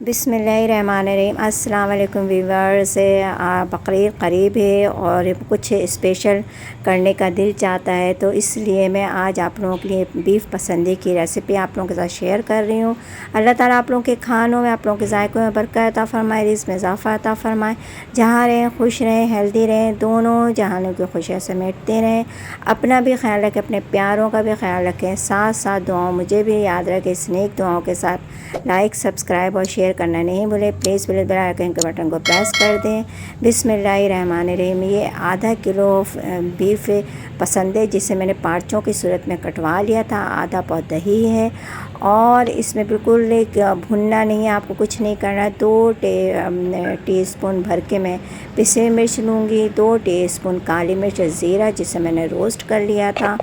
بسم اللہ الرحمن الرحیم۔ السلام علیکم ویورز، بقرعید قریب ہے اور کچھ اسپیشل کرنے کا دل چاہتا ہے، تو اس لیے میں آج آپ لوگوں کے لیے بیف پسندی کی ریسیپی آپ لوگوں کے ساتھ شیئر کر رہی ہوں۔ اللہ تعالیٰ آپ لوگوں کے کھانوں میں، آپ لوگوں کے ذائقوں میں برکت عطا فرمائے، رزق میں اضافہ عطا فرمائے، جہاں رہیں خوش رہیں، ہیلدی رہیں، دونوں جہانوں کی خوشیاں سمیٹتے رہیں۔ اپنا بھی خیال رکھیں، اپنے پیاروں کا بھی خیال رکھیں، ساتھ ساتھ دعاؤں مجھے بھی یاد رکھیں۔ اس نیک دعاؤں کے ساتھ لائک، سبسکرائب اور شیئر کرنا نہیں بھولے۔ پلیز بیل آئیکن کے بٹن کو پریس کر دیں۔ بسم اللہ الرحمن الرحیم۔ یہ آدھا کلو بیف پسند ہے، جسے میں نے پارچوں کی صورت میں کٹوا لیا تھا۔ آدھا پاؤ دہی ہے اور اس میں بالکل بھننا نہیں ہے، آپ کو کچھ نہیں کرنا۔ 2 ٹی اسپون بھر کے میں پسے مرچ لوں گی، 2 ٹی اسپون کالی مرچ اور زیرہ جسے میں نے روسٹ کر لیا تھا،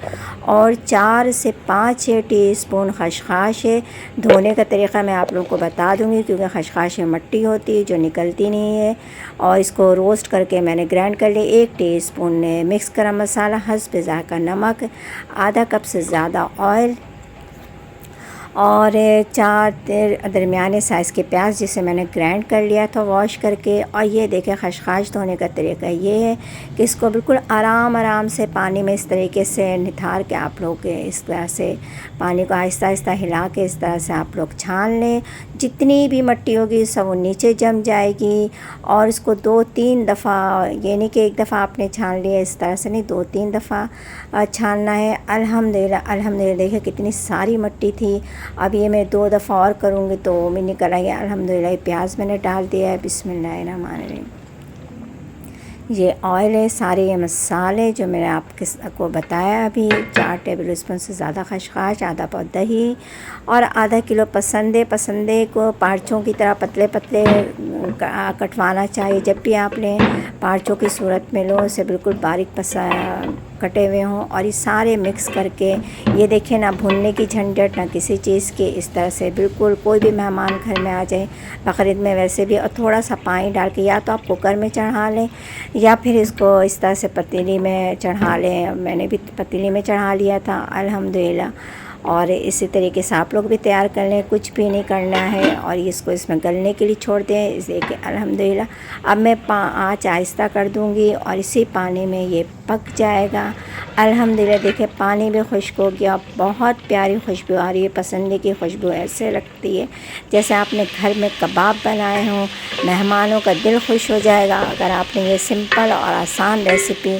اور 4 سے 5 ٹی اسپون خشخاش ہے۔ دھونے کا طریقہ میں آپ لوگوں کو بتا دوں گی، کیونکہ خشخاش میں مٹی ہوتی ہے جو نکلتی نہیں ہے، اور اس کو روسٹ کر کے میں نے گرائنڈ کر لیا۔ 1 ٹی اسپون مکس گرم مسالہ، حسب ذائقہ نمک، آدھا کپ سے زیادہ آئل، اور 4 درمیانے سائز کے پیاز جسے میں نے گرائنڈ کر لیا تھا واش کر کے۔ اور یہ دیکھیں، خشخاش دھونے کا طریقہ یہ ہے کہ اس کو بالکل آرام سے پانی میں اس طریقے سے نتھار کے آپ لوگ اس طرح سے پانی کو آہستہ آہستہ ہلا کے اس طرح سے آپ لوگ چھان لیں۔ جتنی بھی مٹی ہوگی سب وہ نیچے جم جائے گی، اور اس کو 2-3 دفعہ، یہ نہیں کہ ایک دفعہ آپ نے چھان لیا، اس طرح سے نہیں، 2-3 دفعہ چھاننا ہے۔ الحمدللہ دیکھیں کتنی ساری مٹی تھی۔ اب یہ میں 2 دفعہ اور کروں گی تو میں نکل آئی۔ الحمدللہ پیاز میں نے ڈال دیا ہے۔ بسم اللہ الرحمن الرحیم۔ یہ آئل ہے، سارے یہ مسالے جو میں نے آپ کو بتایا ابھی، 4 ٹیبل اسپون سے زیادہ خشخاش، آدھا پاؤ دہی، اور آدھا کلو پسندے کو پارچوں کی طرح پتلے کٹوانا چاہیے۔ جب بھی آپ لیں پارچوں کی صورت میں لو، اسے بالکل باریک کٹے ہوئے ہوں، اور یہ سارے مکس کر کے، یہ دیکھیں نہ بھوننے کی جھنجھٹ نہ کسی چیز کی، اس طرح سے بالکل کوئی بھی مہمان گھر میں آ جائے بقرعید میں ویسے بھی، اور تھوڑا سا پانی ڈال کے یا تو آپ کوکر میں چڑھا لیں یا پھر اس کو اس طرح سے پتیلی میں چڑھا لیں۔ میں نے بھی پتیلی میں چڑھا لیا تھا الحمدللہ، اور اسی طریقے سے آپ لوگ بھی تیار کر لیں، کچھ بھی نہیں کرنا ہے، اور اس کو اس میں گلنے کے لیے چھوڑ دیں۔ اسے کہ الحمدللہ اب میں آنچ آہستہ کر دوں گی، اور اسی پانی میں یہ پک جائے گا۔ الحمدللہ دیکھیں پانی بھی خشک ہو گیا، بہت پیاری خوشبو آ رہی ہے۔ پسندے کی خوشبو ایسے لگتی ہے جیسے آپ نے گھر میں کباب بنائے ہوں، مہمانوں کا دل خوش ہو جائے گا اگر آپ نے یہ سمپل اور آسان ریسیپی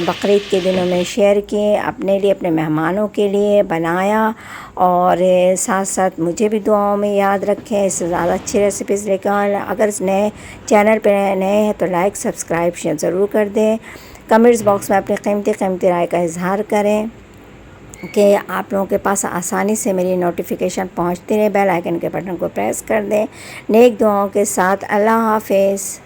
بقرعید کے دنوں میں شیئر کی، اپنے لیے، اپنے مہمانوں کے لیے بنایا، اور ساتھ ساتھ مجھے بھی دعاؤں میں یاد رکھیں۔ اس سے زیادہ اچھی ریسیپیز لے کے اگر نئے چینل پہ نئے ہیں تو لائک، سبسکرائب، شیئر ضرور کر دیں۔ کمنٹس باکس میں اپنی قیمتی رائے کا اظہار کریں کہ آپ لوگوں کے پاس آسانی سے میری نوٹیفیکیشن پہنچتی رہے۔ بیل آئیکن کے بٹن کو پریس کر دیں۔ نیک دعاؤں کے ساتھ اللہ حافظ۔